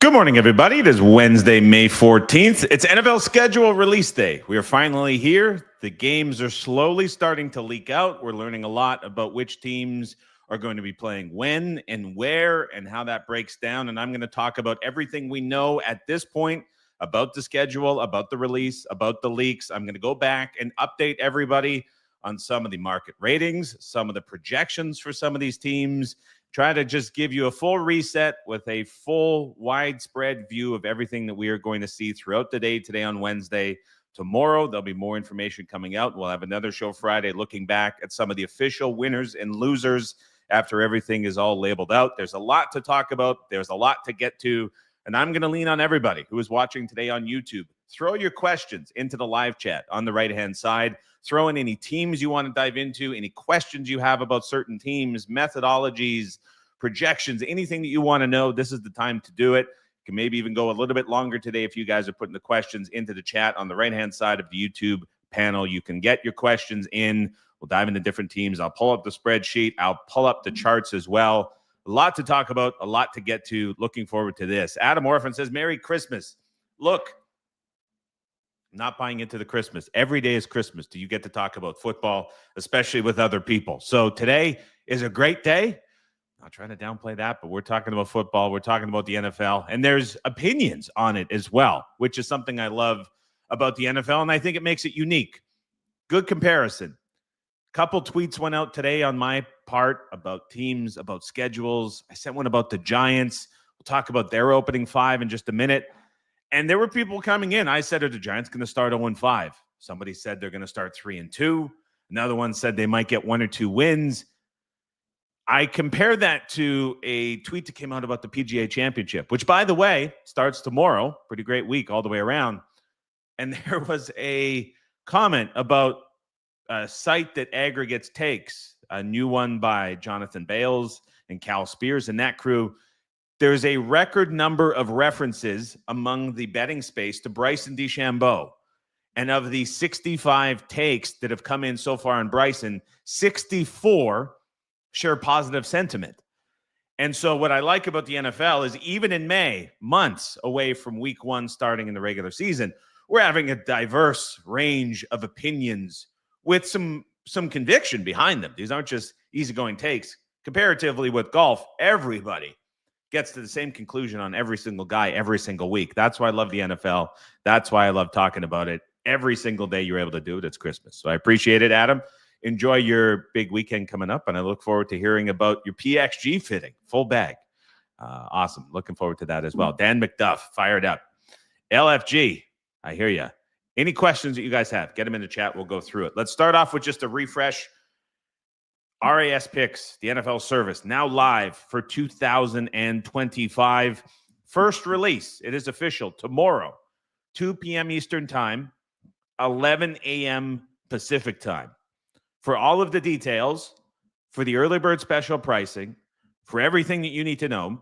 Good morning, everybody. It is Wednesday, May 14th. It's NFL schedule release day. We are finally here. The games are slowly starting to leak out. We're learning a lot about which teams are going to be playing when and where and how that breaks down. And I'm going to talk about everything we know at this point about the schedule, about the release, about the leaks. I'm going to go back and update everybody on some of the market ratings, some of the projections for some of these teams. Try to just give you a full reset with a full widespread view of everything that we are going to see throughout the day today on Wednesday. Tomorrow, there'll be more information coming out. We'll have another show Friday looking back at some of the official winners and losers after everything is all labeled out. There's a lot to talk about. There's a lot to get to. And I'm going to lean on everybody who is watching today on YouTube. Throw your questions into the live chat on the right-hand side. Throw in any teams you want to dive into, any questions you have about certain teams, methodologies, projections, anything that you want to know. This is the time to do it. You can maybe even go a little bit longer today if you guys are putting the questions into the chat on the right-hand side of the YouTube panel. You can get your questions in. We'll dive into different teams. I'll pull up the spreadsheet. I'll pull up the charts as well. A lot to talk about, a lot to get to. Looking forward to this. Adam Orphan says, Merry Christmas. Look, I'm not buying into the Christmas. Every day is Christmas. Do you get to talk about football, especially with other people? So today is a great day. Not trying to downplay that, but we're talking about football. We're talking about the NFL, and there's opinions on it as well, which is something I love about the NFL, and I think it makes it unique. Good comparison. Couple tweets went out today on my part about teams, about schedules. I sent one about the Giants. We'll talk about their opening five in just a minute. And there were people coming in. I said, are the Giants going to start 0-5? Somebody said they're going to start 3-2. Another one said they might get 1 or 2 wins. I compared that to a tweet that came out about the PGA Championship, which, by the way, starts tomorrow. Pretty great week all the way around. And there was a comment about a site that aggregates takes, a new one by Jonathan Bales and Cal Spears and that crew. There's a record number of references among the betting space to Bryson DeChambeau. And of the 65 takes that have come in so far on Bryson, 64 share positive sentiment. And so what I like about the NFL is even in May, months away from week 1 starting in the regular season, we're having a diverse range of opinions with some conviction behind them. These aren't just easygoing takes. Comparatively with golf, everybody gets to the same conclusion on every single guy every single week. That's why I love the NFL. That's why I love talking about it. Every single day you're able to do it, it's Christmas. So I appreciate it, Adam. Enjoy your big weekend coming up, and I look forward to hearing about your PXG fitting. Full bag. Awesome. Looking forward to that as well. Dan McDuff, fired up. LFG, I hear you. Any questions that you guys have, get them in the chat. We'll go through it. Let's start off with just a refresh. RAS Picks, the NFL service, now live for 2025. First release, it is official, tomorrow, 2 p.m. Eastern Time, 11 a.m. Pacific Time. For all of the details, for the early bird special pricing, for everything that you need to know,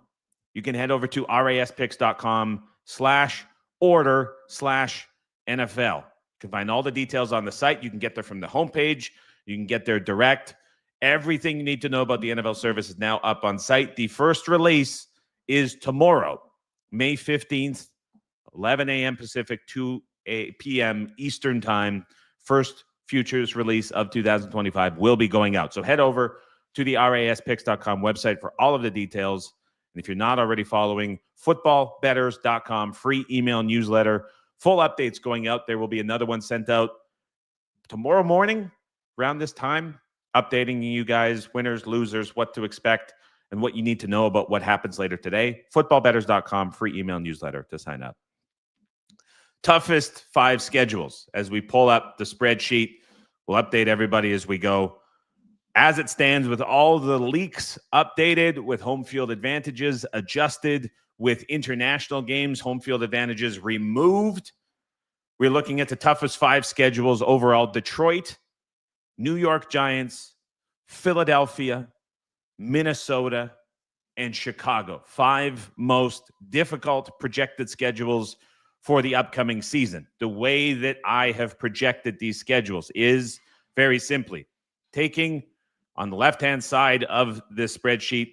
you can head over to raspicks.com/order/NFL. You can find all the details on the site. You can get there from the homepage. You can get there direct. Everything you need to know about the NFL service is now up on site. The first release is tomorrow, May 15th, 11 a.m. Pacific, 2 p.m. Eastern Time. First futures release of 2025 will be going out. So head over to the raspicks.com website for all of the details. And if you're not already following, footballbetters.com, free email newsletter, full updates going out. There will be another one sent out tomorrow morning around this time, updating you guys, winners, losers, what to expect, and what you need to know about what happens later today. Footballbetters.com, free email newsletter to sign up. Toughest 5 schedules. As we pull up the spreadsheet, we'll update everybody as we go. As it stands, with all the leaks updated, with home field advantages adjusted, with international games, home field advantages removed, we're looking at the toughest 5 schedules overall. Detroit, New York Giants, Philadelphia, Minnesota, and Chicago. 5 most difficult projected schedules for the upcoming season. The way that I have projected these schedules is very simply taking on the left-hand side of this spreadsheet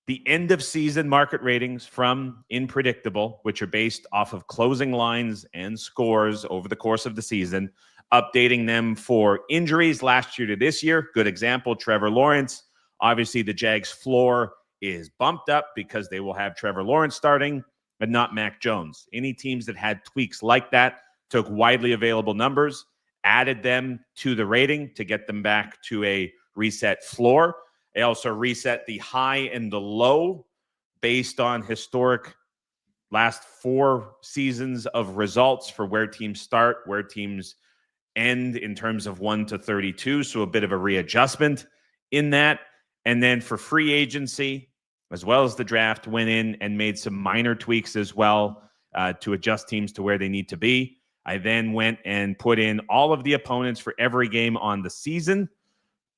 The end of season market ratings from Unpredictable, which are based off of closing lines and scores over the course of the season, updating them for injuries last year to this year. Good example, Trevor Lawrence. Obviously, the Jags' floor is bumped up because they will have Trevor Lawrence starting, but not Mac Jones. Any teams that had tweaks like that took widely available numbers, added them to the rating to get them back to a reset floor. They also reset the high and the low based on historic last 4 seasons of results for where teams start, where teams end in terms of 1 to 32. So a bit of a readjustment in that. And then for free agency, as well as the draft, went in and made some minor tweaks as well to adjust teams to where they need to be. I then went and put in all of the opponents for every game on the season.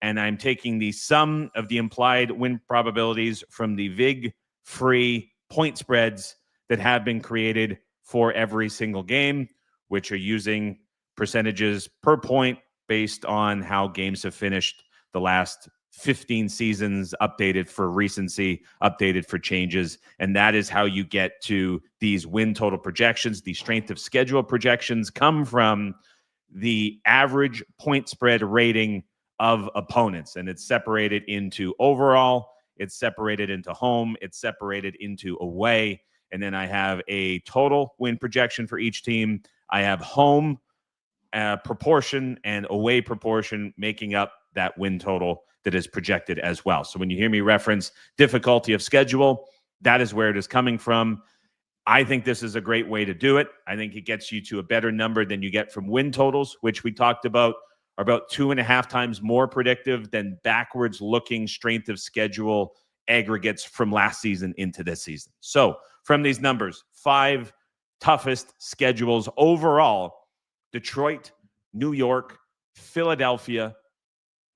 And I'm taking the sum of the implied win probabilities from the VIG free point spreads that have been created for every single game, which are using percentages per point based on how games have finished the last 15 seasons, updated for recency, updated for changes. And that is how you get to these win total projections. The strength of schedule projections come from the average point spread rating of opponents. And it's separated into overall, it's separated into home, it's separated into away. And then I have a total win projection for each team. I have home proportion and away proportion making up that win total that is projected as well. So when you hear me reference difficulty of schedule, that is where it is coming from. I think this is a great way to do it. I think it gets you to a better number than you get from win totals, which we talked about are about 2.5 times more predictive than backwards looking strength of schedule aggregates from last season into this season. So from these numbers, 5 toughest schedules overall: Detroit, New York, Philadelphia,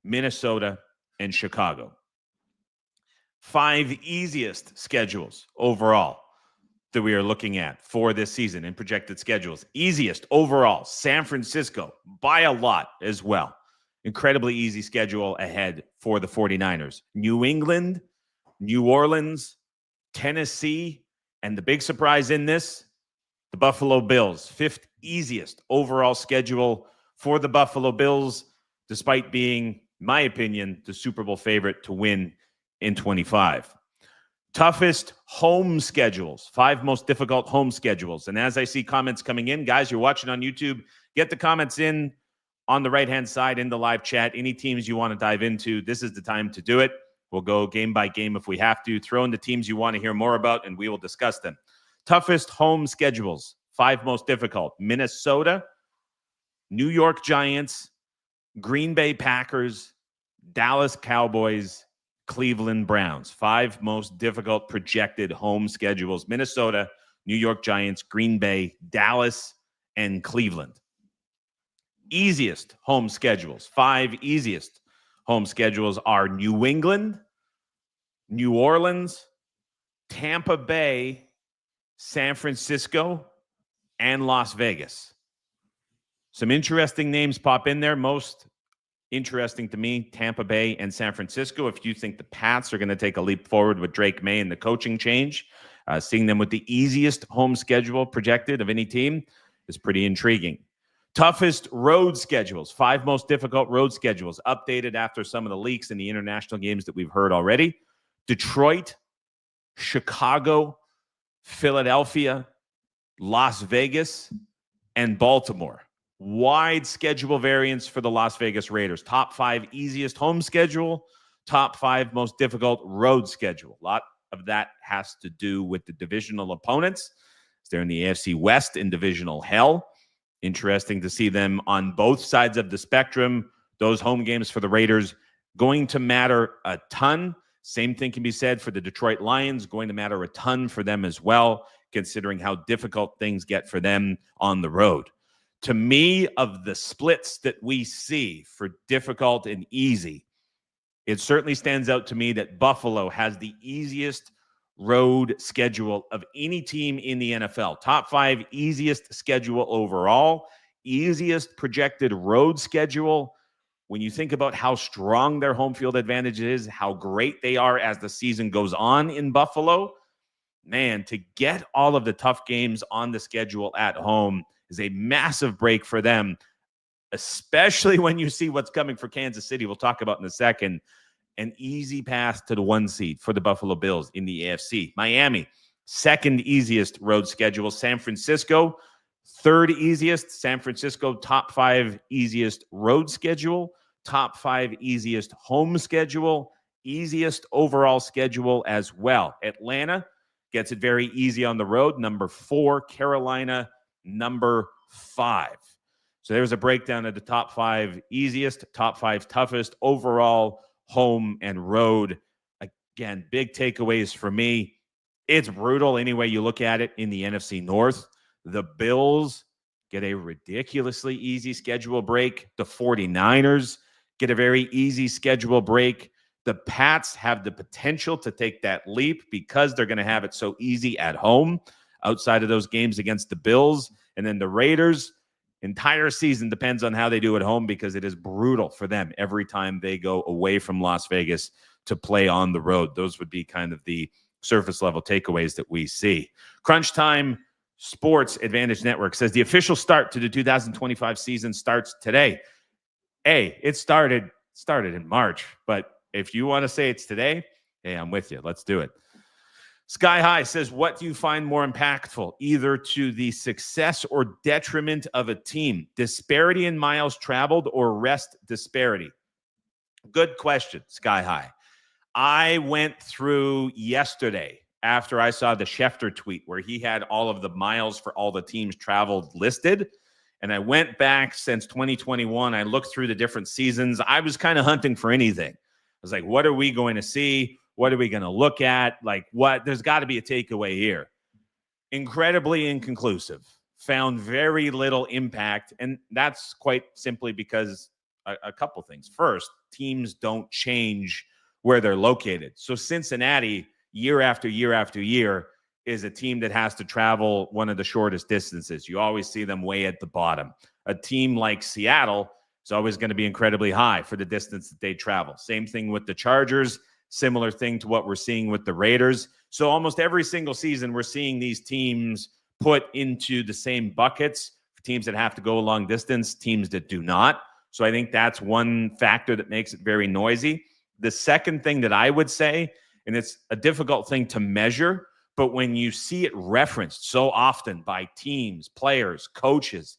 Minnesota, and Chicago. 5 easiest schedules overall that we are looking at for this season in projected schedules. Easiest overall, San Francisco, by a lot as well. Incredibly easy schedule ahead for the 49ers. New England, New Orleans, Tennessee, and the big surprise in this, the Buffalo Bills. 5th easiest overall schedule for the Buffalo Bills, despite being, in my opinion, the Super Bowl favorite to win in 25. Toughest home schedules, 5 most difficult home schedules. And as I see comments coming in, guys, you're watching on YouTube, get the comments in on the right-hand side in the live chat. Any teams you want to dive into, this is the time to do it. We'll go game by game if we have to. Throw in the teams you want to hear more about, and we will discuss them. Toughest home schedules, 5 most difficult: Minnesota, New York Giants, Green Bay Packers, Dallas Cowboys, Cleveland Browns. 5 most difficult projected home schedules: Minnesota, New York Giants, Green Bay, Dallas, and Cleveland. Easiest home schedules, 5 easiest home schedules are New England, New Orleans, Tampa Bay, San Francisco, and Las Vegas. Some interesting names pop in there. Most interesting to me, Tampa Bay and San Francisco. If you think the Pats are going to take a leap forward with Drake May and the coaching change, seeing them with the easiest home schedule projected of any team is pretty intriguing. Toughest road schedules, 5 most difficult road schedules, updated after some of the leaks in the international games that we've heard already. Detroit, Chicago, Philadelphia, Las Vegas, and Baltimore. Wide schedule variance for the Las Vegas Raiders. Top 5 easiest home schedule, top 5 most difficult road schedule. A lot of that has to do with the divisional opponents. They're in the AFC West in divisional hell. Interesting to see them on both sides of the spectrum. Those home games for the Raiders going to matter a ton. Same thing can be said for the Detroit Lions, going to matter a ton for them as well, considering how difficult things get for them on the road. To me, of the splits that we see for difficult and easy, it certainly stands out to me that Buffalo has the easiest road schedule of any team in the NFL. Top 5 easiest schedule overall, easiest projected road schedule. when you think about how strong their home field advantage is, how great they are as the season goes on in Buffalo, man, to get all of the tough games on the schedule at home is a massive break for them, especially when you see what's coming for Kansas City. We'll talk about in a second. An easy path to the 1 seed for the Buffalo Bills in the AFC. Miami, second easiest road schedule. San Francisco, third easiest. San Francisco, top 5 easiest road schedule. Top 5 easiest home schedule. Easiest overall schedule as well. Atlanta gets it very easy on the road. Number 4. Carolina, number 5. So there's a breakdown of the top 5 easiest, top 5 toughest overall home and road. Again, big takeaways for me. It's brutal any way you look at it in the NFC North. The Bills get a ridiculously easy schedule break. The 49ers get a very easy schedule break. The Pats have the potential to take that leap because they're going to have it so easy at home outside of those games against the Bills. And then the Raiders, entire season depends on how they do at home because it is brutal for them every time they go away from Las Vegas to play on the road. Those would be kind of the surface level takeaways that we see. Crunch Time Sports Advantage Network says the official start to the 2025 season starts today. It started in March, but if you want to say it's today, hey, I'm with you. Let's do it. Sky High says, what do you find more impactful, either to the success or detriment of a team? Disparity in miles traveled or rest disparity? Good question, Sky High. I went through yesterday after I saw the Schefter tweet where he had all of the miles for all the teams traveled listed. And I went back since 2021. I looked through the different seasons. I was kind of hunting for anything. I was like, what are we going to see? What are we going to look at? Like, what? There's got to be a takeaway here. Incredibly inconclusive. Found very little impact. And that's quite simply because a couple things. First, teams don't change where they're located. So Cincinnati, year after year after year, is a team that has to travel one of the shortest distances. You always see them way at the bottom. A team like Seattle is always going to be incredibly high for the distance that they travel. Same thing with the Chargers. Similar thing to what we're seeing with the Raiders. So almost every single season, we're seeing these teams put into the same buckets for teams that have to go a long distance, teams that do not. So I think that's one factor that makes it very noisy. The second thing that I would say, and it's a difficult thing to measure, but when you see it referenced so often by teams, players, coaches,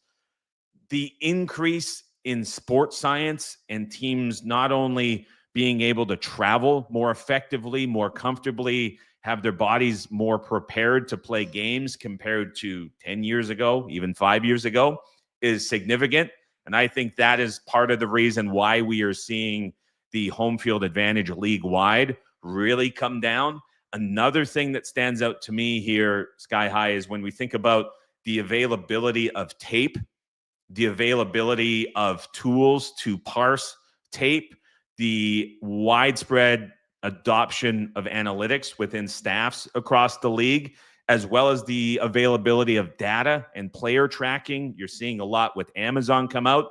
the increase in sports science and teams not only being able to travel more effectively, more comfortably, have their bodies more prepared to play games compared to 10 years ago, even 5 years ago, is significant. And I think that is part of the reason why we are seeing the home field advantage league-wide really come down. Another thing that stands out to me here, Sky High, is when we think about the availability of tape, the availability of tools to parse tape, the widespread adoption of analytics within staffs across the league, as well as the availability of data and player tracking. You're seeing a lot with Amazon come out.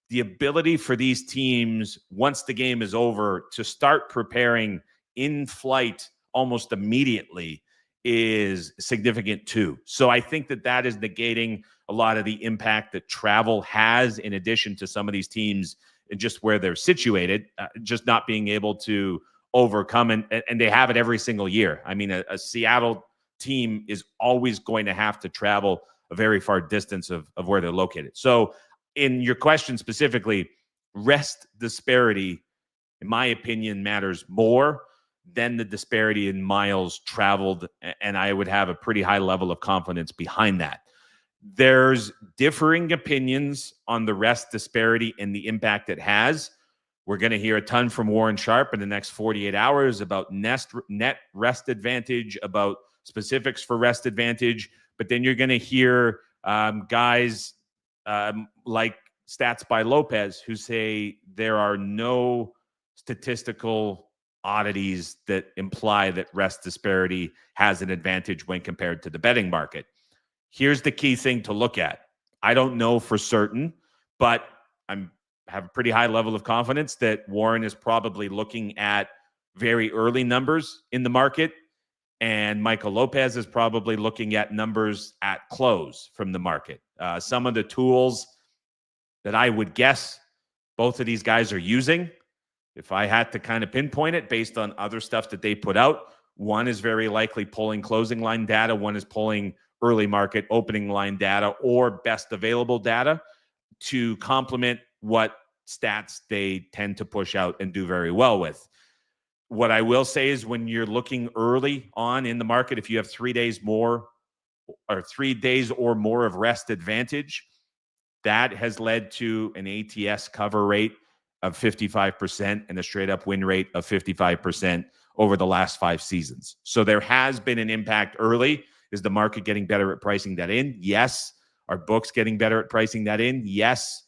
The ability for these teams, once the game is over, to start preparing in flight almost immediately is significant too. So I think that is negating a lot of the impact that travel has, in addition to some of these teams and just where they're situated, just not being able to overcome. And they have it every single year. I mean, a Seattle team is always going to have to travel a very far distance of where they're located. So in your question specifically, rest disparity, in my opinion, matters more than the disparity in miles traveled. And I would have a pretty high level of confidence behind that. There's differing opinions on the rest disparity and the impact it has. We're going to hear a ton from Warren Sharp in the next 48 hours about net rest advantage, about specifics for rest advantage. But then you're going to hear guys like Stats by Lopez who say there are no statistical oddities that imply that rest disparity has an advantage when compared to the betting market. Here's the key thing to look at. I don't know for certain, but I'm have a pretty high level of confidence that Warren is probably looking at very early numbers in the market, and Michael Lopez is probably looking at numbers at close from the market. Some of the tools that I would guess both of these guys are using, if I had to kind of pinpoint it based on other stuff that they put out, one is very likely pulling closing line data. One is pulling early market opening line data or best available data to complement what stats they tend to push out and do very well with. What I will say is when you're looking early on in the market, if you have 3 days more or 3 days or more of rest advantage, that has led to an ATS cover rate of 55% and a straight up win rate of 55% over the last 5 seasons. So there has been an impact early. Is the market getting better at pricing that in? Yes. Are books getting better at pricing that in? Yes.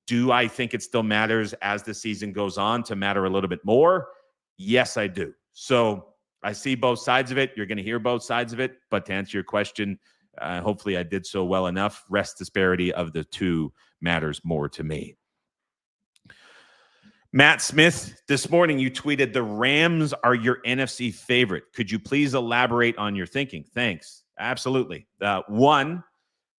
Do I think it still matters as the season goes on to matter a little bit more? Yes, I do. So I see both sides of it. You're going to hear both sides of it. But to answer your question, hopefully I did so well enough. Rest disparity of the two matters more to me. Matt Smith, this morning you tweeted the Rams are your NFC favorite. Could you please elaborate on your thinking? Thanks. Absolutely. One,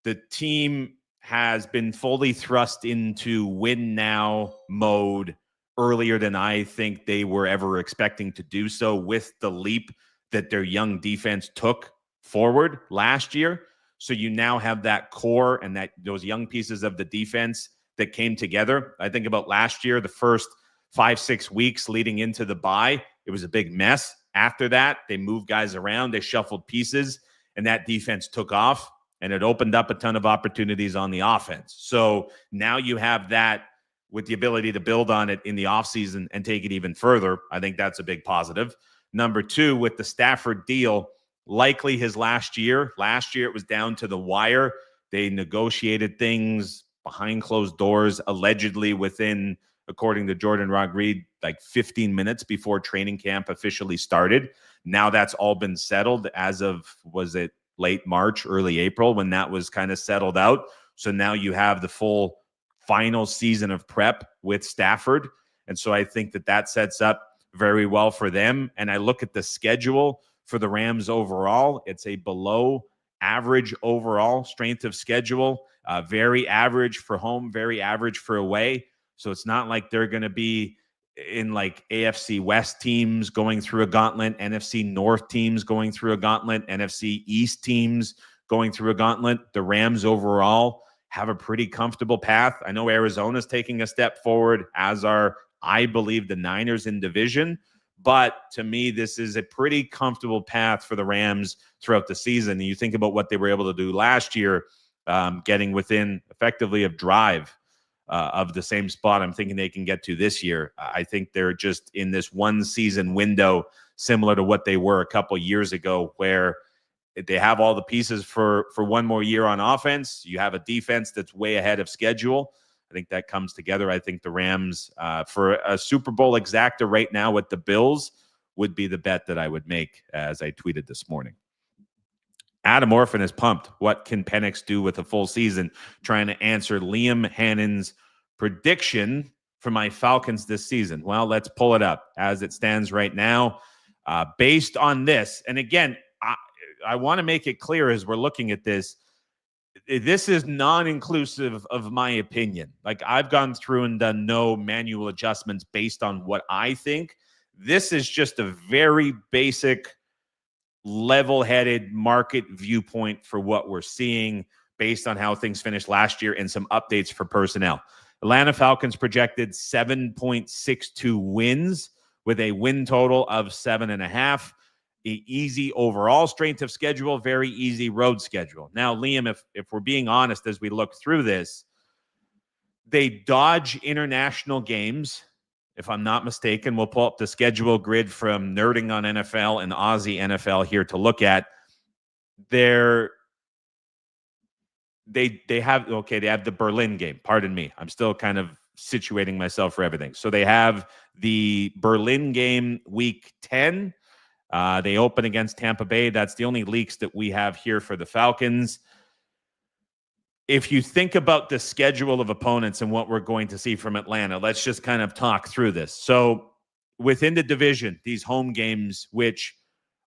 the team has been fully thrust into win now mode earlier than I think they were ever expecting to do so with the leap that their young defense took forward last year. So you now have that core and those young pieces of the defense that came together. I think about last year, the first 5-6 weeks leading into the bye, it was a big mess. After that, they moved guys around, they shuffled pieces, and that defense took off, and it opened up a ton of opportunities on the offense. So now you have that with the ability to build on it in the offseason and take it even further. I think that's a big positive. Number two, with the Stafford deal, likely his last year. Last year, it was down to the wire. They negotiated things behind closed doors, allegedly within, according to Jordan Rodriguez, like 15 minutes before training camp officially started. Now that's all been settled as of, was it late March, early April, when that was kind of settled out. So now you have the full final season of prep with Stafford. And so I think that sets up very well for them. And I look at the schedule for the Rams overall. It's a below average overall strength of schedule, very average for home, very average for away. So it's not like they're going to be in like AFC West teams going through a gauntlet, NFC North teams going through a gauntlet, NFC East teams going through a gauntlet. The Rams overall have a pretty comfortable path. I know Arizona's taking a step forward, as are, I believe, the Niners in division. But to me, this is a pretty comfortable path for the Rams throughout the season. And you think about what they were able to do last year, getting within effectively a drive of the same spot I'm thinking they can get to this year. I think they're just in this one season window, similar to what they were a couple years ago, where they have all the pieces for one more year on offense. You have a defense that's way ahead of schedule. I think that comes together. I think the Rams, for a Super Bowl exacta right now with the Bills, would be the bet that I would make, as I tweeted this morning. Adam Orphan is pumped. What can Penix do with a full season? Trying to answer Liam Hannon's prediction for my Falcons this season. Well, let's pull it up as it stands right now. Based on this, and again, I want to make it clear as we're looking at this, this is non-inclusive of my opinion. Like, I've gone through and done no manual adjustments based on what I think. This is just a very basic, level-headed market viewpoint for what we're seeing based on how things finished last year and some updates for personnel. Atlanta Falcons projected 7.62 wins with a win total of 7.5. Easy overall strength of schedule, very easy road schedule. Now, Liam, if we're being honest, as we look through this, they dodge international games. If I'm not mistaken, we'll pull up the schedule grid from Nerding on NFL and Aussie NFL here to look at. They have the Berlin game. Pardon me. I'm still kind of situating myself for everything. So they have the Berlin game week 10. They open against Tampa Bay. That's the only leaks that we have here for the Falcons. if you think about the schedule of opponents and what we're going to see from Atlanta, let's just kind of talk through this. So within the division, these home games, which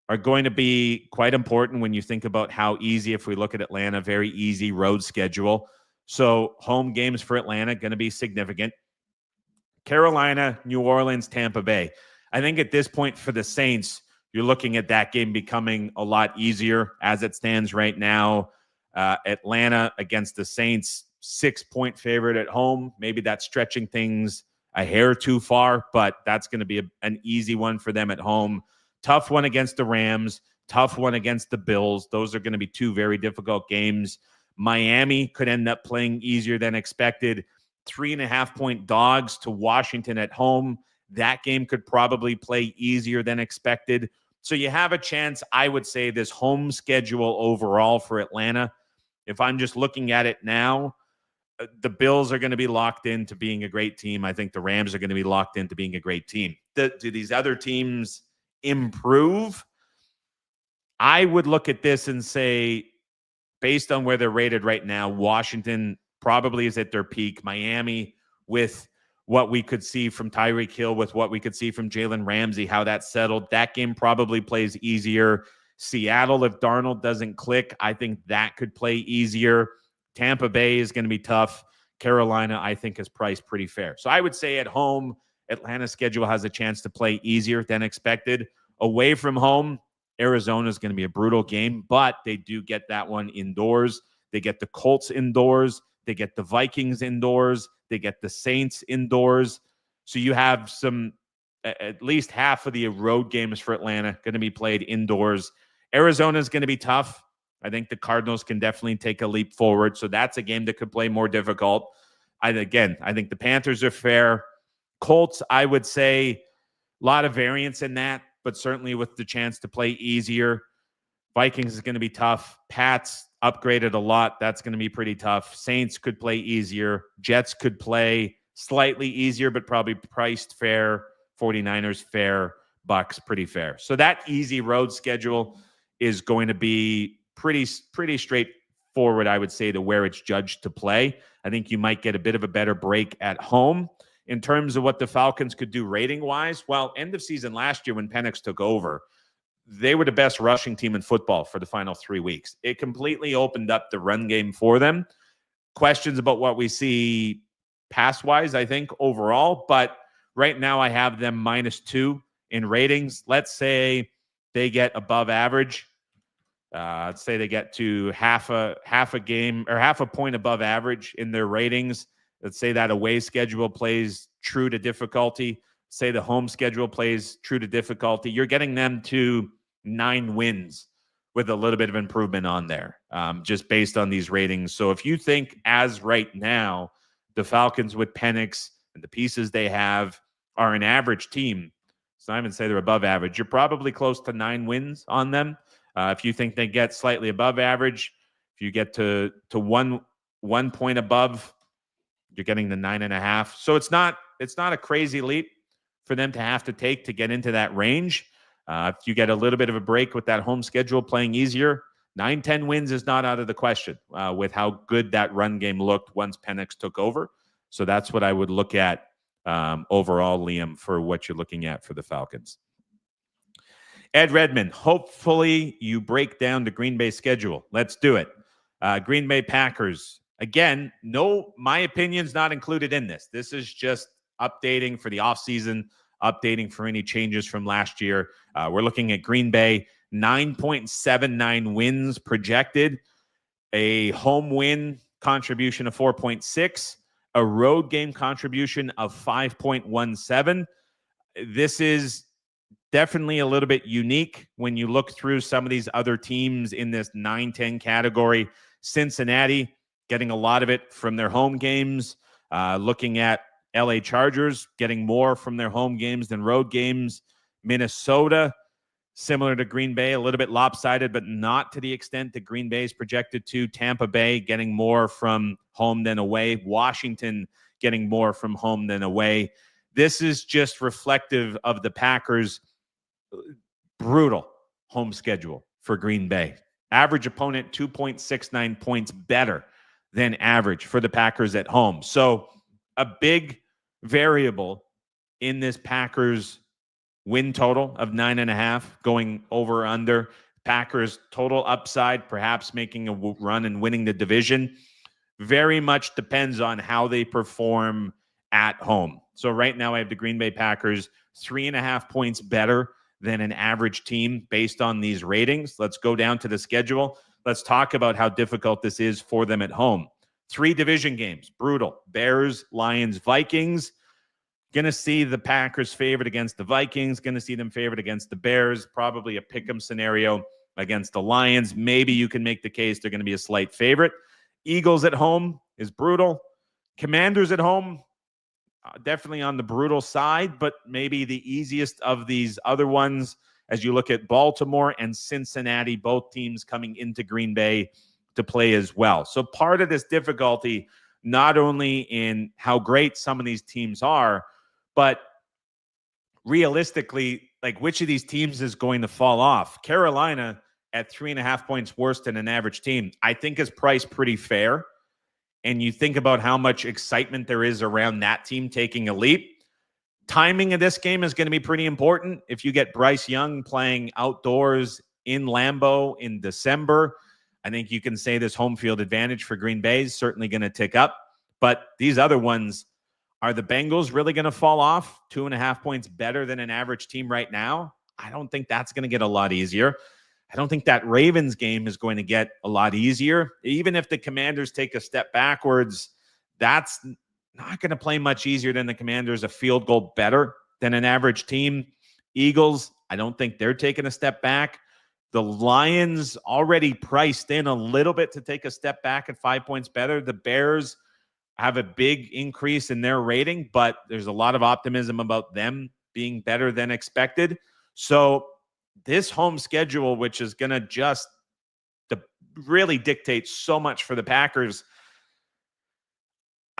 are going to be quite important when you think about how easy, if we look at Atlanta, very easy road schedule. So home games for Atlanta going to be significant. Carolina, New Orleans, Tampa Bay. I think at this point for the Saints, you're looking at that game becoming a lot easier as it stands right now. Atlanta against the Saints, 6-point favorite at home. Maybe that's stretching things a hair too far, but that's going to be an easy one for them at home. Tough one against the Rams, tough one against the Bills. Those are going to be two very difficult games. Miami could end up playing easier than expected. 3.5-point dogs to Washington at home. That game could probably play easier than expected. So you have a chance, I would say, this home schedule overall for Atlanta. If I'm just looking at it now, the Bills are going to be locked into being a great team. I think the Rams are going to be locked into being a great team. Do these other teams improve? I would look at this and say, based on where they're rated right now, Washington probably is at their peak. Miami, with what we could see from Tyreek Hill, with what we could see from Jalen Ramsey, how that settled, that game probably plays easier. Seattle, if Darnold doesn't click, I think that could play easier. Tampa Bay is going to be tough. Carolina, I think, is priced pretty fair. So I would say at home, Atlanta's schedule has a chance to play easier than expected. Away from home, Arizona is going to be a brutal game, but they do get that one indoors. They get the Colts indoors. They get the Vikings indoors. They get the Saints indoors. So you have at least half of the road games for Atlanta going to be played indoors. Arizona is going to be tough. I think the Cardinals can definitely take a leap forward. So that's a game that could play more difficult. I think the Panthers are fair. Colts, I would say, a lot of variance in that, but certainly with the chance to play easier. Vikings is going to be tough. Pats upgraded a lot. That's going to be pretty tough. Saints could play easier. Jets could play slightly easier, but probably priced fair. 49ers fair. Bucks pretty fair. So that easy road schedule is going to be pretty straightforward, I would say, to where it's judged to play. I think you might get a bit of a better break at home. In terms of what the Falcons could do rating-wise, well, end of season last year when Penix took over, they were the best rushing team in football for the final 3 weeks. It completely opened up the run game for them. Questions about what we see pass-wise, I think, overall. But right now I have them -2 in ratings. Let's say they get above average. Let's say they get to half a game or half a point above average in their ratings. Let's say that away schedule plays true to difficulty. Say the home schedule plays true to difficulty. You're getting them to 9 wins with a little bit of improvement on there, just based on these ratings. So if you think as right now, the Falcons with Penix and the pieces they have are an average team, so I even say they're above average, you're probably close to 9 wins on them. If you think they get slightly above average, if you get to one point above, you're getting the 9.5. So it's not a crazy leap for them to have to take to get into that range. If you get a little bit of a break with that home schedule playing easier, 9-10 wins is not out of the question with how good that run game looked once Penix took over. So that's what I would look at overall, Liam, for what you're looking at for the Falcons. Ed Redmond, hopefully you break down the Green Bay schedule. Let's do it. Green Bay Packers. Again, no, my opinion's not included in this. This is just updating for the offseason, updating for any changes from last year. We're looking at Green Bay, 9.79 wins projected, a home win contribution of 4.6, a road game contribution of 5.17. This is definitely a little bit unique when you look through some of these other teams in this 9-10 category. Cincinnati getting a lot of it from their home games. Looking at LA Chargers getting more from their home games than road games. Minnesota, similar to Green Bay, a little bit lopsided, but not to the extent that Green Bay is projected to. Tampa Bay getting more from home than away. Washington getting more from home than away. This is just reflective of the Packers' brutal home schedule for Green Bay. Average opponent 2.69 points better than average for the Packers at home. So a big variable in this Packers win total of 9.5, going over or under. Packers total upside, perhaps making a run and winning the division, very much depends on how they perform at home. So right now I have the Green Bay Packers 3.5 points better than an average team based on these ratings. Let's go down to the schedule. Let's talk about how difficult this is for them at home. 3 division games, brutal. Bears, Lions, Vikings. Going to see the Packers favored against the Vikings. Going to see them favored against the Bears. Probably a pick'em scenario against the Lions. Maybe you can make the case they're going to be a slight favorite. Eagles at home is brutal. Commanders at home, definitely on the brutal side, but maybe the easiest of these other ones as you look at Baltimore and Cincinnati, both teams coming into Green Bay to play as well. So part of this difficulty, not only in how great some of these teams are, but realistically, like which of these teams is going to fall off? Carolina at 3.5 points worse than an average team, I think is priced pretty fair. And you think about how much excitement there is around that team taking a leap. Timing of this game is going to be pretty important. If you get Bryce Young playing outdoors in Lambeau in December, I think you can say this home field advantage for Green Bay is certainly going to tick up. But these other ones, are the Bengals really going to fall off? 2.5 points better than an average team right now? I don't think that's going to get a lot easier. I don't think that Ravens game is going to get a lot easier. Even if the Commanders take a step backwards, that's not going to play much easier than the Commanders, a field goal better than an average team. Eagles, I don't think they're taking a step back. The Lions already priced in a little bit to take a step back at 5 points better. The Bears have a big increase in their rating, but there's a lot of optimism about them being better than expected. So this home schedule, which is going to just really dictate so much for the Packers,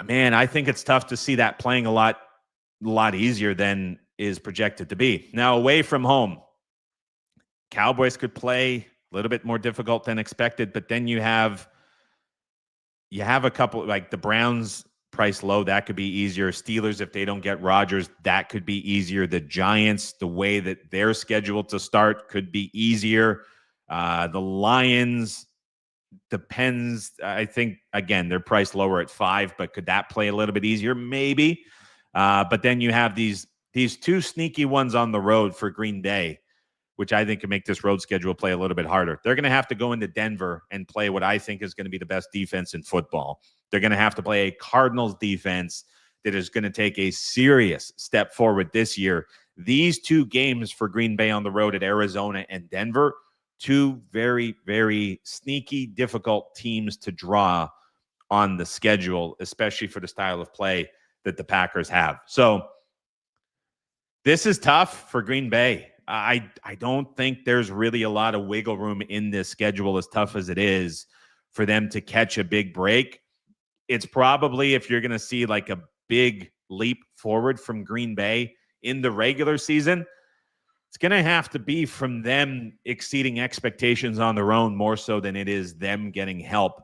man, I think it's tough to see that playing a lot easier than is projected to be. Now, away from home, Cowboys could play a little bit more difficult than expected, but then you have a couple, like the Browns price low, that could be easier. Steelers, if they don't get Rodgers, that could be easier. The Giants, the way that they're scheduled to start, could be easier. The Lions, depends. I think, again, they're priced lower at 5, but could that play a little bit easier? Maybe. But then you have these 2 sneaky ones on the road for Green Bay, which I think can make this road schedule play a little bit harder. They're going to have to go into Denver and play what I think is going to be the best defense in football. They're going to have to play a Cardinals defense that is going to take a serious step forward this year. These 2 games for Green Bay on the road at Arizona and Denver, 2 very, very sneaky, difficult teams to draw on the schedule, especially for the style of play that the Packers have. So this is tough for Green Bay. I don't think there's really a lot of wiggle room in this schedule, as tough as it is, for them to catch a big break. It's probably, if you're going to see like a big leap forward from Green Bay in the regular season, it's going to have to be from them exceeding expectations on their own more so than it is them getting help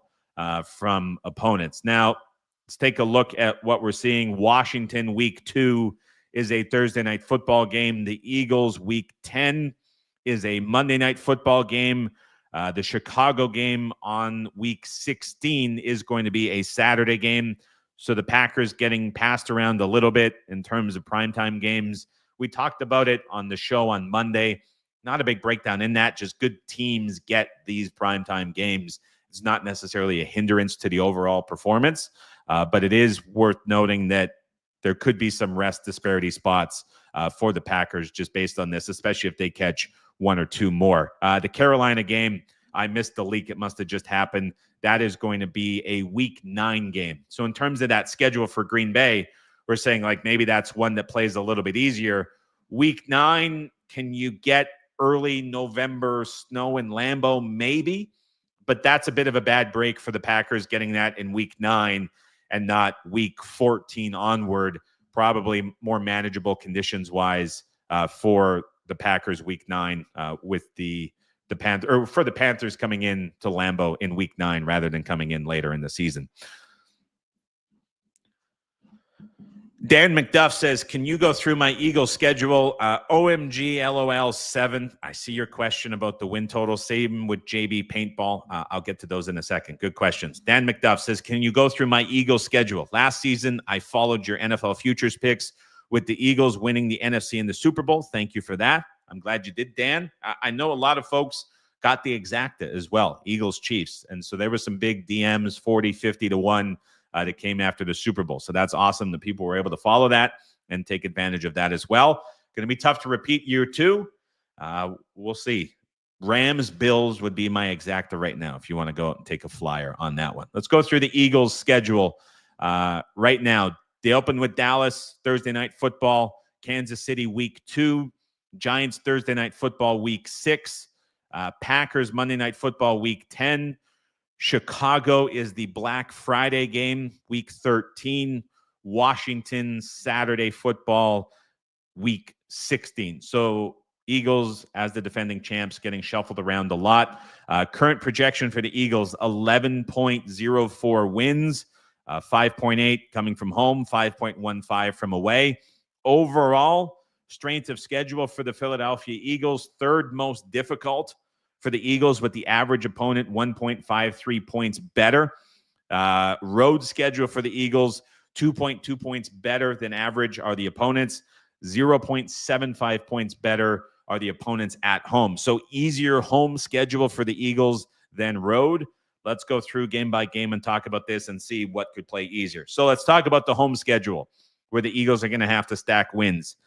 from opponents. Now, let's take a look at what we're seeing. Washington, week 2 is a Thursday night football game. The Eagles, week 10 is a Monday night football game. The Chicago game on week 16 is going to be a Saturday game. So the Packers getting passed around a little bit in terms of primetime games. We talked about it on the show on Monday. Not a big breakdown in that. Just good teams get these primetime games. It's not necessarily a hindrance to the overall performance, but it is worth noting that there could be some rest disparity spots for the Packers just based on this, especially if they catch 1 or 2 more. The Carolina game, I missed the leak. It must have just happened. That is going to be a week 9 game. So in terms of that schedule for Green Bay, we're saying like maybe that's one that plays a little bit easier. Week 9, can you get early November snow in Lambeau? Maybe, but that's a bit of a bad break for the Packers getting that in week 9 and not week 14 onward. Probably more manageable conditions-wise for the Packers week 9 with the for the Panthers coming in to Lambeau in week 9 rather than coming in later in the season. Dan McDuff says, can you go through my Eagles schedule? OMG, LOL 7. I see your question about the win total. Same with JB Paintball. I'll get to those in a second. Good questions. Dan McDuff says, can you go through my Eagles schedule? Last season, I followed your NFL futures picks with the Eagles winning the NFC and the Super Bowl. Thank you for that. I'm glad you did, Dan. I know a lot of folks got the exacta as well, Eagles Chiefs. And so there were some big DMs, 40, 50 to 1. That came after the Super Bowl. So that's awesome that people were able to follow that and take advantage of that as well. Going to be tough to repeat year 2. We'll see. Rams, Bills would be my exacta right now if you want to go out and take a flyer on that one. Let's go through the Eagles schedule right now. They open with Dallas, Thursday Night Football, Kansas City week 2, Giants Thursday Night Football week 6, Packers Monday Night Football week 10, Chicago is the Black Friday game, week 13. Washington, Saturday football, week 16. So Eagles, as the defending champs, getting shuffled around a lot. Current projection for the Eagles, 11.04 wins, 5.8 coming from home, 5.15 from away. Overall, strength of schedule for the Philadelphia Eagles, third most difficult for the Eagles, with the average opponent 1.53 points better. Road schedule for the Eagles, 2.2 points better than average are the opponents. 0.75 points better are the opponents at home. So easier home schedule for the Eagles than road. Let's go through game by game and talk about this and see what could play easier. So let's talk about the home schedule, where the Eagles are going to have to stack wins.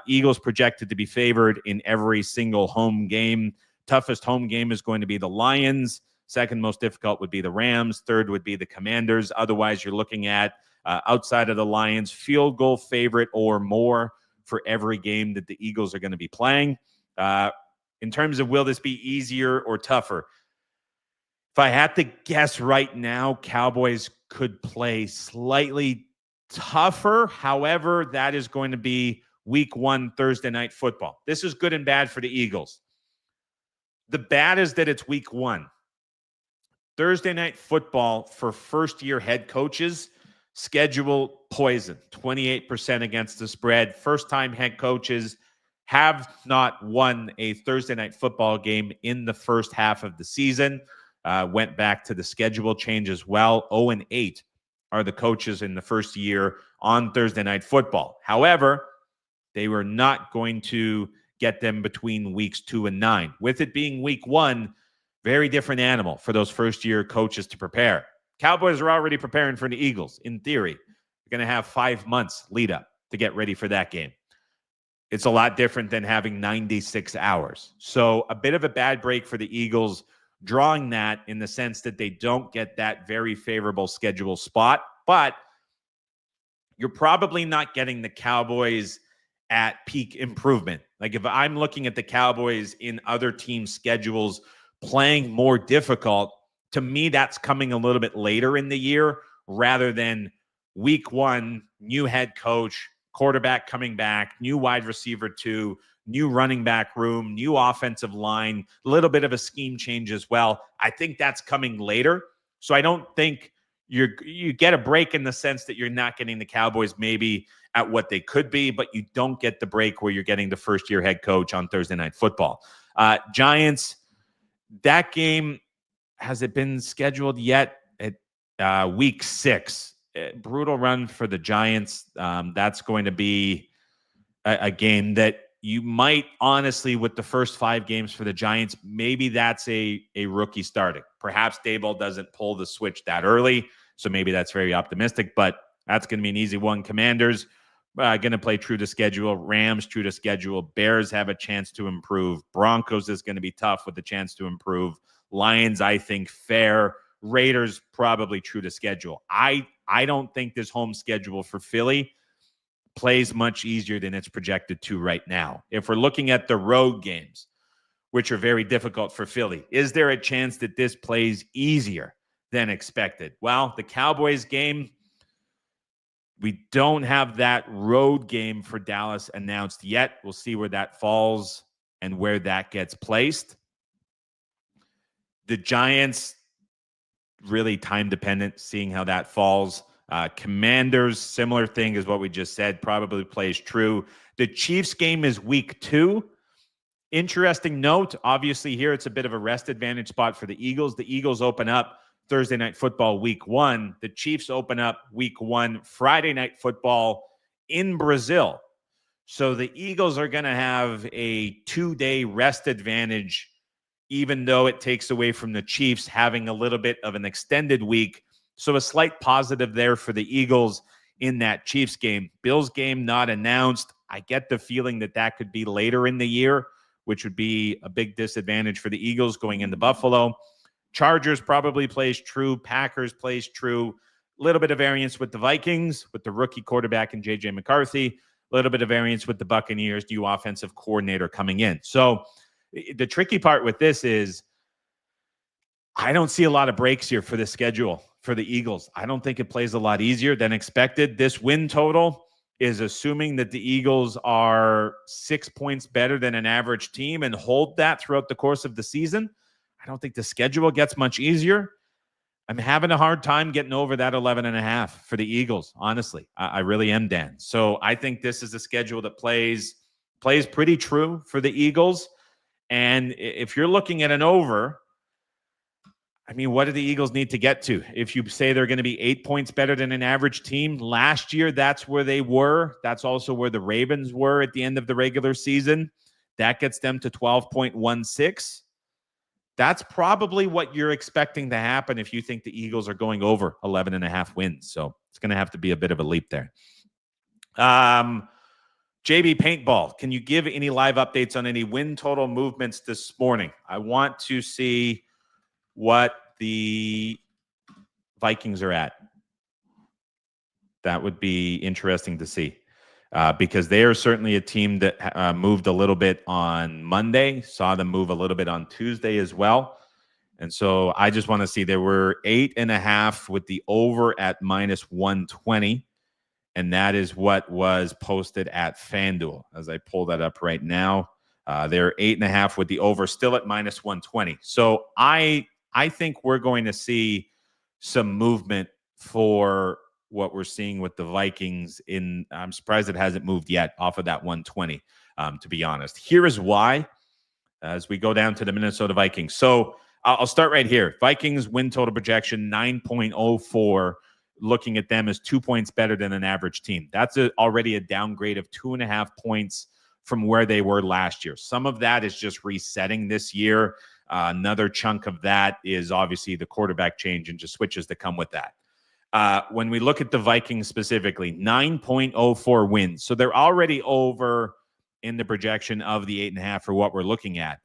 Eagles projected to be favored in every single home game. Toughest home game is going to be the Lions. Second most difficult would be the Rams. Third would be the Commanders. Otherwise, you're looking at, outside of the Lions, field goal favorite or more for every game that the Eagles are going to be playing. In terms of will this be easier or tougher? If I had to guess right now, Cowboys could play slightly tougher. However, that is going to be week 1 Thursday Night Football. This is good and bad for the Eagles. The bad is that it's week 1. Thursday Night Football for first-year head coaches, schedule poison, 28% against the spread. First-time head coaches have not won a Thursday Night Football game in the first half of the season. Went back to the schedule change as well. 0-8 are the coaches in the first year on Thursday Night Football. However, they were not going to get them between weeks 2 and 9. With it being week 1, very different animal for those first-year coaches to prepare. Cowboys are already preparing for the Eagles. In theory, they're going to have 5 months lead up to get ready for that game. It's a lot different than having 96 hours. So a bit of a bad break for the Eagles, drawing that in the sense that they don't get that very favorable schedule spot. But you're probably not getting the Cowboys at peak improvement. Like if I'm looking at the Cowboys in other teams' schedules playing more difficult, to me, that's coming a little bit later in the year rather than week 1, new head coach, quarterback coming back, new wide receiver 2, new running back room, new offensive line, a little bit of a scheme change as well. I think that's coming later. So I don't think you get a break in the sense that you're not getting the Cowboys maybe at what they could be, but you don't get the break where you're getting the first-year head coach on Thursday Night Football. Giants, that game, has it been scheduled yet? At week 6. Brutal run for the Giants. That's going to be a game that you might honestly, with the first 5 games for the Giants, maybe that's a rookie starting. Perhaps Daboll doesn't pull the switch that early, so maybe that's very optimistic, but that's going to be an easy one. Commanders going to play true to schedule. Rams true to schedule. Bears have a chance to improve. Broncos is going to be tough with a chance to improve. Lions, I think, fair. Raiders probably true to schedule. I don't think this home schedule for Philly plays much easier than it's projected to right now. If we're looking at the road games, which are very difficult for Philly, is there a chance that this plays easier than expected? Well, the Cowboys game, we don't have that road game for Dallas announced yet. We'll see where that falls and where that gets placed. The Giants, really time dependent, seeing how that falls. Commanders, similar thing as what we just said, probably plays true. The Chiefs game is week 2. Interesting note, obviously here it's a bit of a rest advantage spot for the Eagles. The Eagles open up Thursday Night Football week 1. The Chiefs open up week 1, Friday Night Football in Brazil. So the Eagles are going to have a 2-day rest advantage, even though it takes away from the Chiefs having a little bit of an extended week. So a slight positive there for the Eagles in that Chiefs game. Bills game not announced. I get the feeling that that could be later in the year, which would be a big disadvantage for the Eagles going into Buffalo. Chargers probably plays true. Packers plays true. A little bit of variance with the Vikings, with the rookie quarterback and J.J. McCarthy. A little bit of variance with the Buccaneers, new offensive coordinator coming in. So the tricky part with this is I don't see a lot of breaks here for the schedule for the Eagles. I don't think it plays a lot easier than expected. This win total is assuming that the Eagles are 6 points better than an average team and hold that throughout the course of the season. I don't think the schedule gets much easier. I'm having a hard time getting over that 11.5 for the Eagles, honestly. I really am, Dan. So I think this is a schedule that plays pretty true for the Eagles. And if you're looking at an over, I mean, what do the Eagles need to get to? If you say they're going to be 8 points better than an average team, last year that's where they were. That's also where the Ravens were at the end of the regular season. That gets them to 12.16. That's probably what you're expecting to happen if you think the Eagles are going over 11.5 wins. So it's going to have to be a bit of a leap there. JB Paintball, can you give any live updates on any win total movements this morning? I want to see what the Vikings are at. That would be interesting to see because they are certainly a team that moved a little bit on Monday, saw them move a little bit on Tuesday as well. And so I just want to see there were 8.5 with the over at -120. And that is what was posted at FanDuel. As I pull that up right now, they're 8.5 with the over still at -120. So I think we're going to see some movement for what we're seeing with the Vikings. I'm surprised it hasn't moved yet off of that 120, to be honest. Here is why, as we go down to the Minnesota Vikings. So I'll start right here. Vikings win total projection 9.04. Looking at them as 2 points better than an average team. That's already a downgrade of 2.5 points from where they were last year. Some of that is just resetting this year. Another chunk of that is obviously the quarterback change and just switches that come with that. When we look at the Vikings specifically, 9.04 wins. So they're already over in the projection of the 8.5 for what we're looking at.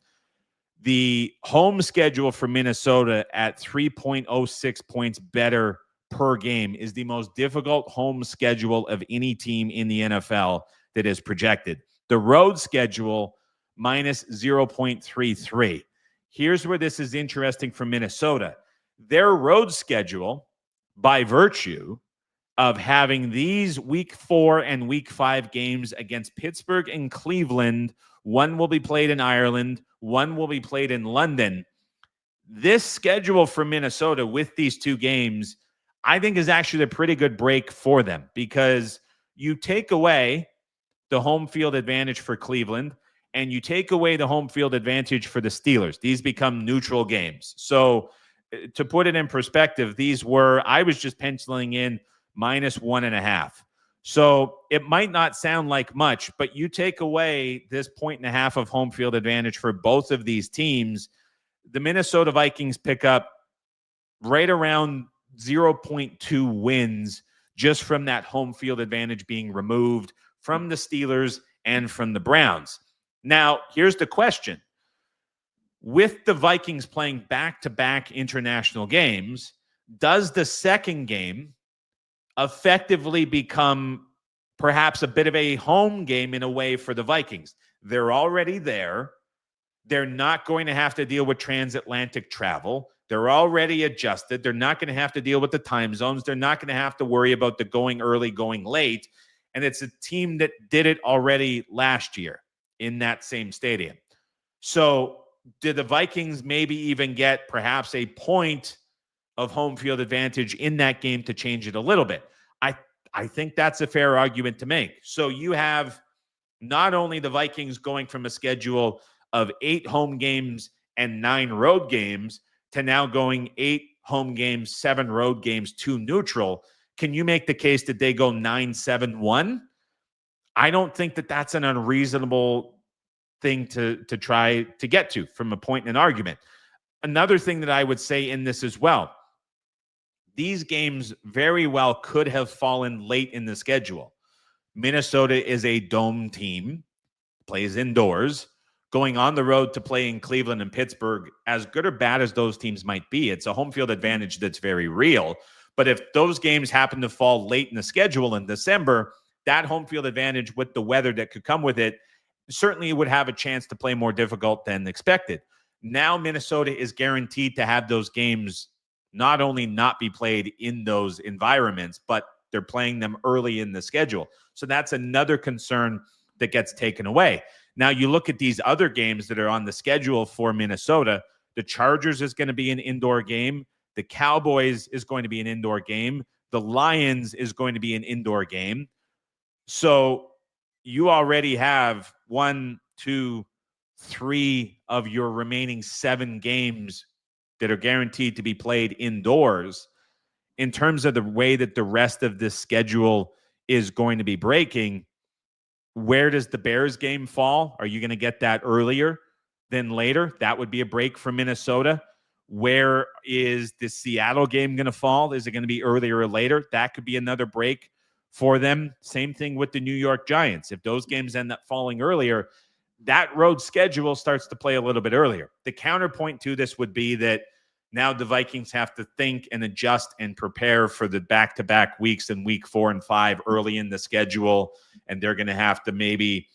The home schedule for Minnesota at 3.06 points better per game is the most difficult home schedule of any team in the NFL that is projected. The road schedule -0.33. Here's where this is interesting for Minnesota. Their road schedule, by virtue of having these week 4 and week 5 games against Pittsburgh and Cleveland, one will be played in Ireland, one will be played in London. This schedule for Minnesota with these 2 games, I think, is actually a pretty good break for them because you take away the home field advantage for Cleveland and you take away the home field advantage for the Steelers. These become neutral games. So to put it in perspective, I was just penciling in -1.5. So it might not sound like much, but you take away this 1.5 of home field advantage for both of these teams, the Minnesota Vikings pick up right around 0.2 wins just from that home field advantage being removed from the Steelers and from the Browns. Now, here's the question. With the Vikings playing back-to-back international games, does the second game effectively become perhaps a bit of a home game in a way for the Vikings? They're already there. They're not going to have to deal with transatlantic travel. They're already adjusted. They're not going to have to deal with the time zones. They're not going to have to worry about the going early, going late. And it's a team that did it already last year in that same stadium. So did the Vikings maybe even get perhaps a point of home field advantage in that game to change it a little bit? I think that's a fair argument to make. So you have not only the Vikings going from a schedule of 8 home games and 9 road games to now going 8 home games, 7 road games, 2 neutral. Can you make the case that they go 9-7-1? I don't think that that's an unreasonable thing to try to get to from a point in an argument. Another thing that I would say in this as well, these games very well could have fallen late in the schedule. Minnesota is a dome team, plays indoors, going on the road to play in Cleveland and Pittsburgh. As good or bad as those teams might be, it's a home field advantage that's very real. But if those games happen to fall late in the schedule in December, that home field advantage with the weather that could come with it certainly would have a chance to play more difficult than expected. Now Minnesota is guaranteed to have those games not only not be played in those environments, but they're playing them early in the schedule. So that's another concern that gets taken away. Now you look at these other games that are on the schedule for Minnesota. The Chargers is going to be an indoor game. The Cowboys is going to be an indoor game. The Lions is going to be an indoor game. So you already have 1, 2, 3 of your remaining 7 games that are guaranteed to be played indoors. In terms of the way that the rest of this schedule is going to be breaking, where does the Bears game fall? Are you going to get that earlier than later? That would be a break for Minnesota. Where is the Seattle game going to fall? Is it going to be earlier or later? That could be another break for them. Same thing with the New York Giants. If those games end up falling earlier, that road schedule starts to play a little bit earlier. The counterpoint to this would be that now the Vikings have to think and adjust and prepare for the back-to-back weeks in week 4 and 5 early in the schedule. And they're going to have to maybe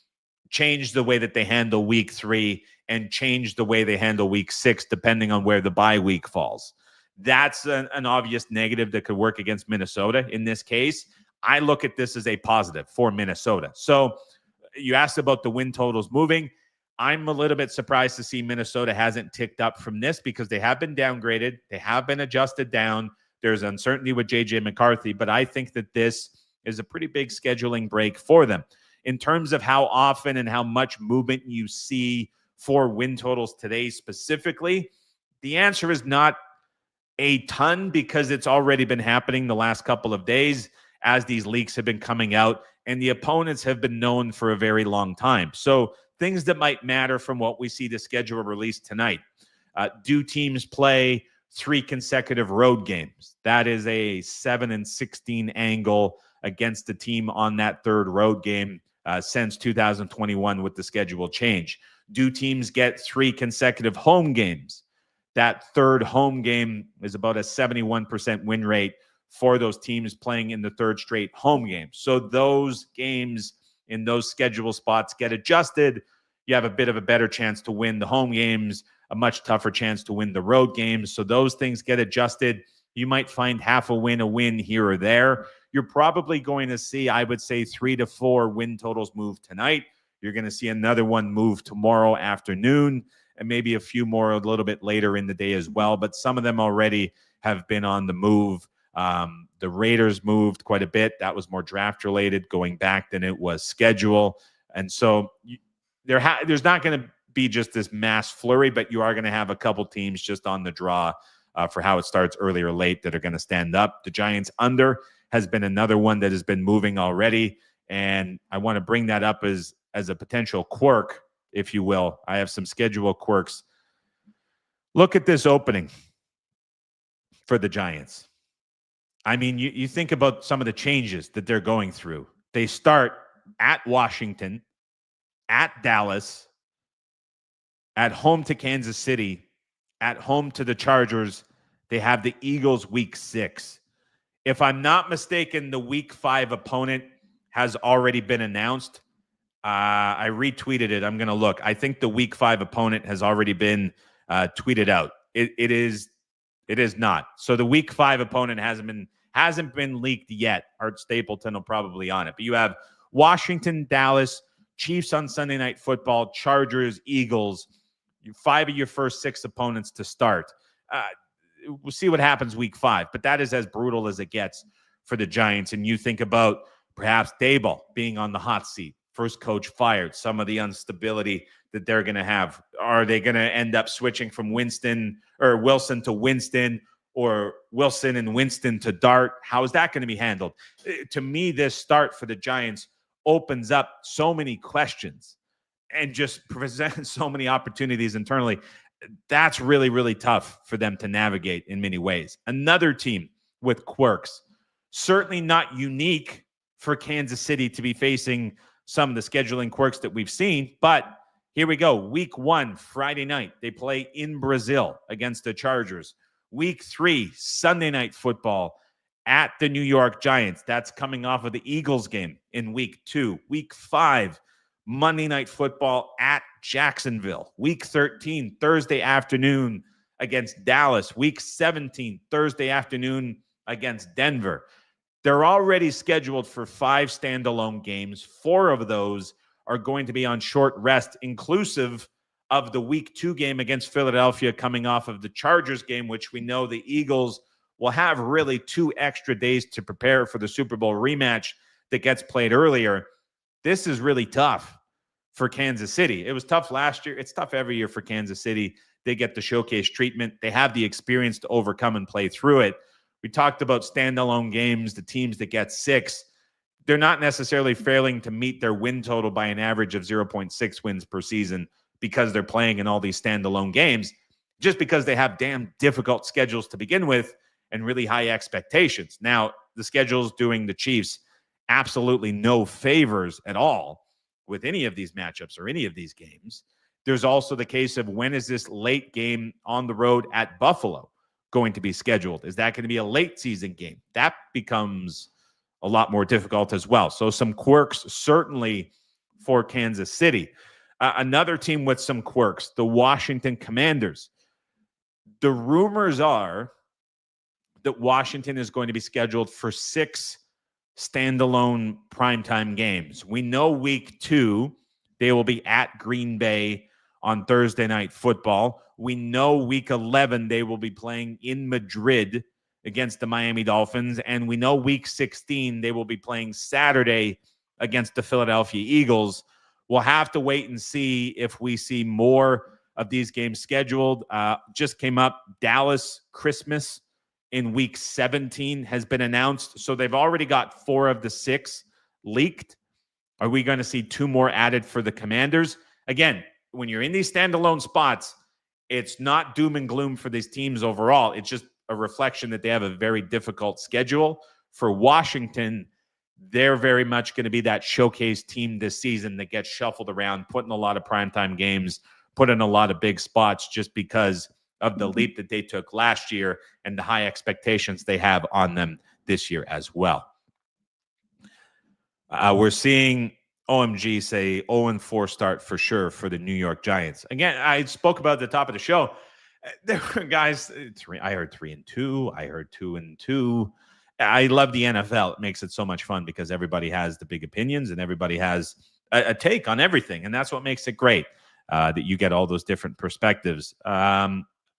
change the way that they handle week 3 and change the way they handle week 6, depending on where the bye week falls. That's an obvious negative that could work against Minnesota in this case. I look at this as a positive for Minnesota. So you asked about the win totals moving. I'm a little bit surprised to see Minnesota hasn't ticked up from this because they have been downgraded. They have been adjusted down. There's uncertainty with J.J. McCarthy, but I think that this is a pretty big scheduling break for them. In terms of how often and how much movement you see for win totals today specifically, the answer is not a ton because it's already been happening the last couple of days as these leaks have been coming out, and the opponents have been known for a very long time. So things that might matter from what we see the schedule released tonight. Do teams play 3 consecutive road games? That is a 7-16 angle against the team on that third road game since 2021 with the schedule change. Do teams get 3 consecutive home games? That third home game is about a 71% win rate for those teams playing in the third straight home game. So those games in those schedule spots get adjusted. You have a bit of a better chance to win the home games, a much tougher chance to win the road games. So those things get adjusted. You might find half a win here or there. You're probably going to see, I would say, 3 to 4 win totals move tonight. You're going to see another one move tomorrow afternoon, and maybe a few more a little bit later in the day as well. But some of them already have been on the move. The Raiders moved quite a bit. That was more draft related going back than it was schedule. And so there's not going to be just this mass flurry, but you are going to have a couple teams just on the draw for how it starts early or late that are going to stand up. The Giants under has been another one that has been moving already. And I want to bring that up as a potential quirk, if you will. I have some schedule quirks. Look at this opening for the Giants. I mean, you think about some of the changes that they're going through. They start at Washington, at Dallas, at home to Kansas City, at home to the Chargers. They have the Eagles week 6. If I'm not mistaken, the week 5 opponent has already been announced. I retweeted it. I'm going to look. I think the week 5 opponent has already been tweeted out. It is not. So the week 5 opponent hasn't been leaked yet. Art Stapleton will probably on it. But you have Washington, Dallas, Chiefs on Sunday Night Football, Chargers, Eagles. 5 of your first 6 opponents to start. We'll see what happens week 5, but that is as brutal as it gets for the Giants. And you think about perhaps Daboll being on the hot seat, first coach fired, some of the instability that they're going to have. Are they going to end up switching from Wilson to Winston, or Wilson and Winston to Dart? How is that going to be handled? To me, this start for the Giants opens up so many questions and just presents so many opportunities internally. That's really, really tough for them to navigate in many ways. Another team with quirks, certainly not unique for Kansas City to be facing some of the scheduling quirks that we've seen, but here we go. Week 1, Friday night, they play in Brazil against the Chargers. Week 3, Sunday night football at the New York Giants. That's coming off of the Eagles game in week 2. Week 5, Monday night football at Jacksonville. Week 13, Thursday afternoon against Dallas. Week 17, Thursday afternoon against Denver. They're already scheduled for 5 standalone games. 4 of those are going to be on short rest, inclusive of the week 2 game against Philadelphia, coming off of the Chargers game, which we know the Eagles will have really 2 extra days to prepare for the Super Bowl rematch that gets played earlier. This is really tough for Kansas City. It was tough last year. It's tough every year for Kansas City. They get the showcase treatment. They have the experience to overcome and play through it. We talked about standalone games, the teams that get 6. They're not necessarily failing to meet their win total by an average of 0.6 wins per season because they're playing in all these standalone games, just because they have damn difficult schedules to begin with and really high expectations. Now, the schedule's doing the Chiefs absolutely no favors at all with any of these matchups or any of these games. There's also the case of, when is this late game on the road at Buffalo going to be scheduled? Is that going to be a late season game? That becomes a lot more difficult as well. So some quirks certainly for Kansas City. Another team with some quirks, the Washington Commanders. The rumors are that Washington is going to be scheduled for 6 standalone primetime games. We know week 2, they will be at Green Bay on Thursday Night Football. We know week 11, they will be playing in Madrid against the Miami Dolphins. And we know week 16, they will be playing Saturday against the Philadelphia Eagles. We'll have to wait and see if we see more of these games scheduled. Just came up, Dallas Christmas in week 17 has been announced. So they've already got 4 of the 6 leaked. Are we going to see 2 more added for the Commanders? Again, when you're in these standalone spots, it's not doom and gloom for these teams overall. It's just a reflection that they have a very difficult schedule. For Washington, they're very much going to be that showcase team this season that gets shuffled around, put in a lot of primetime games, put in a lot of big spots, just because of the leap that they took last year and the high expectations they have on them this year as well. We're seeing OMG say 0-4 start for sure for the New York Giants. Again, I spoke about at the top of the show. There were guys, I heard 3-2. I heard 2-2. I love the NFL. It makes it so much fun because everybody has the big opinions and everybody has a take on everything. And that's what makes it great, that you get all those different perspectives.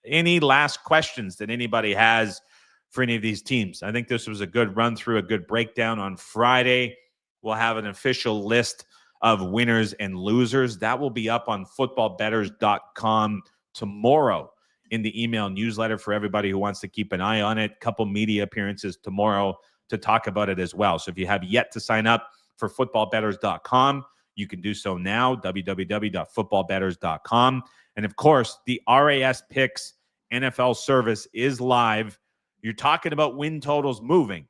Any last questions that anybody has for any of these teams? I think this was a good run through, a good breakdown. On Friday, we'll have an official list of winners and losers. That will be up on footballbettors.com tomorrow in the email newsletter for everybody who wants to keep an eye on it. Couple media appearances tomorrow to talk about it as well. So if you have yet to sign up for footballbettors.com, you can do so now, www.footballbettors.com. And of course, the RAS Picks NFL service is live. You're talking about win totals moving.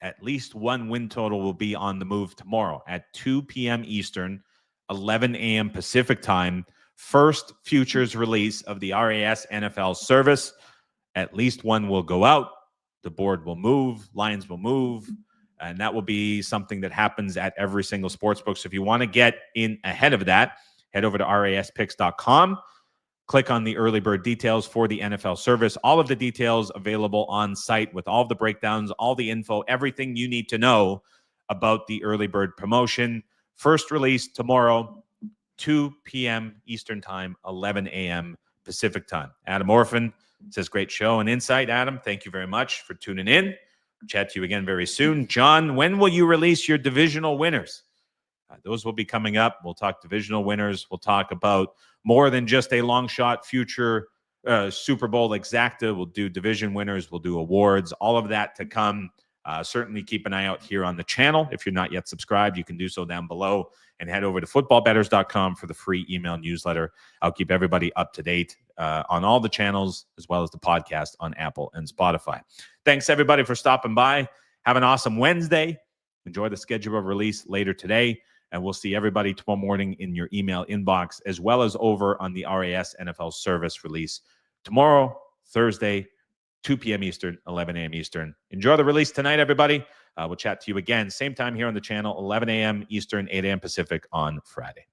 At least one win total will be on the move tomorrow at 2 p.m. Eastern, 11 a.m. Pacific time. First futures release of the RAS NFL service. At least one will go out. The board will move. Lines will move. And that will be something that happens at every single sportsbook. So if you want to get in ahead of that, head over to raspicks.com. Click on the early bird details for the NFL service. All of the details available on site with all the breakdowns, all the info, everything you need to know about the early bird promotion. First release tomorrow. 2 p.m. Eastern time, 11 a.m. Pacific time. Adam Orphan says, great show and insight, Adam. Thank you very much for tuning in. Chat to you again very soon. John, when will you release your divisional winners? Those will be coming up. We'll talk divisional winners. We'll talk about more than just a long shot future Super Bowl exacta. We'll do division winners. We'll do awards. All of that to come. Certainly keep an eye out here on the channel. If you're not yet subscribed, you can do so down below and head over to footballbetters.com for the free email newsletter. I'll keep everybody up to date on all the channels as well as the podcast on Apple and Spotify. Thanks, everybody, for stopping by. Have an awesome Wednesday. Enjoy the schedule of release later today. And we'll see everybody tomorrow morning in your email inbox, as well as over on the RAS NFL service release tomorrow, Thursday, 2 p.m. Eastern, 11 a.m. Eastern. Enjoy the release tonight, everybody. We'll chat to you again, same time here on the channel, 11 a.m. Eastern, 8 a.m. Pacific on Friday.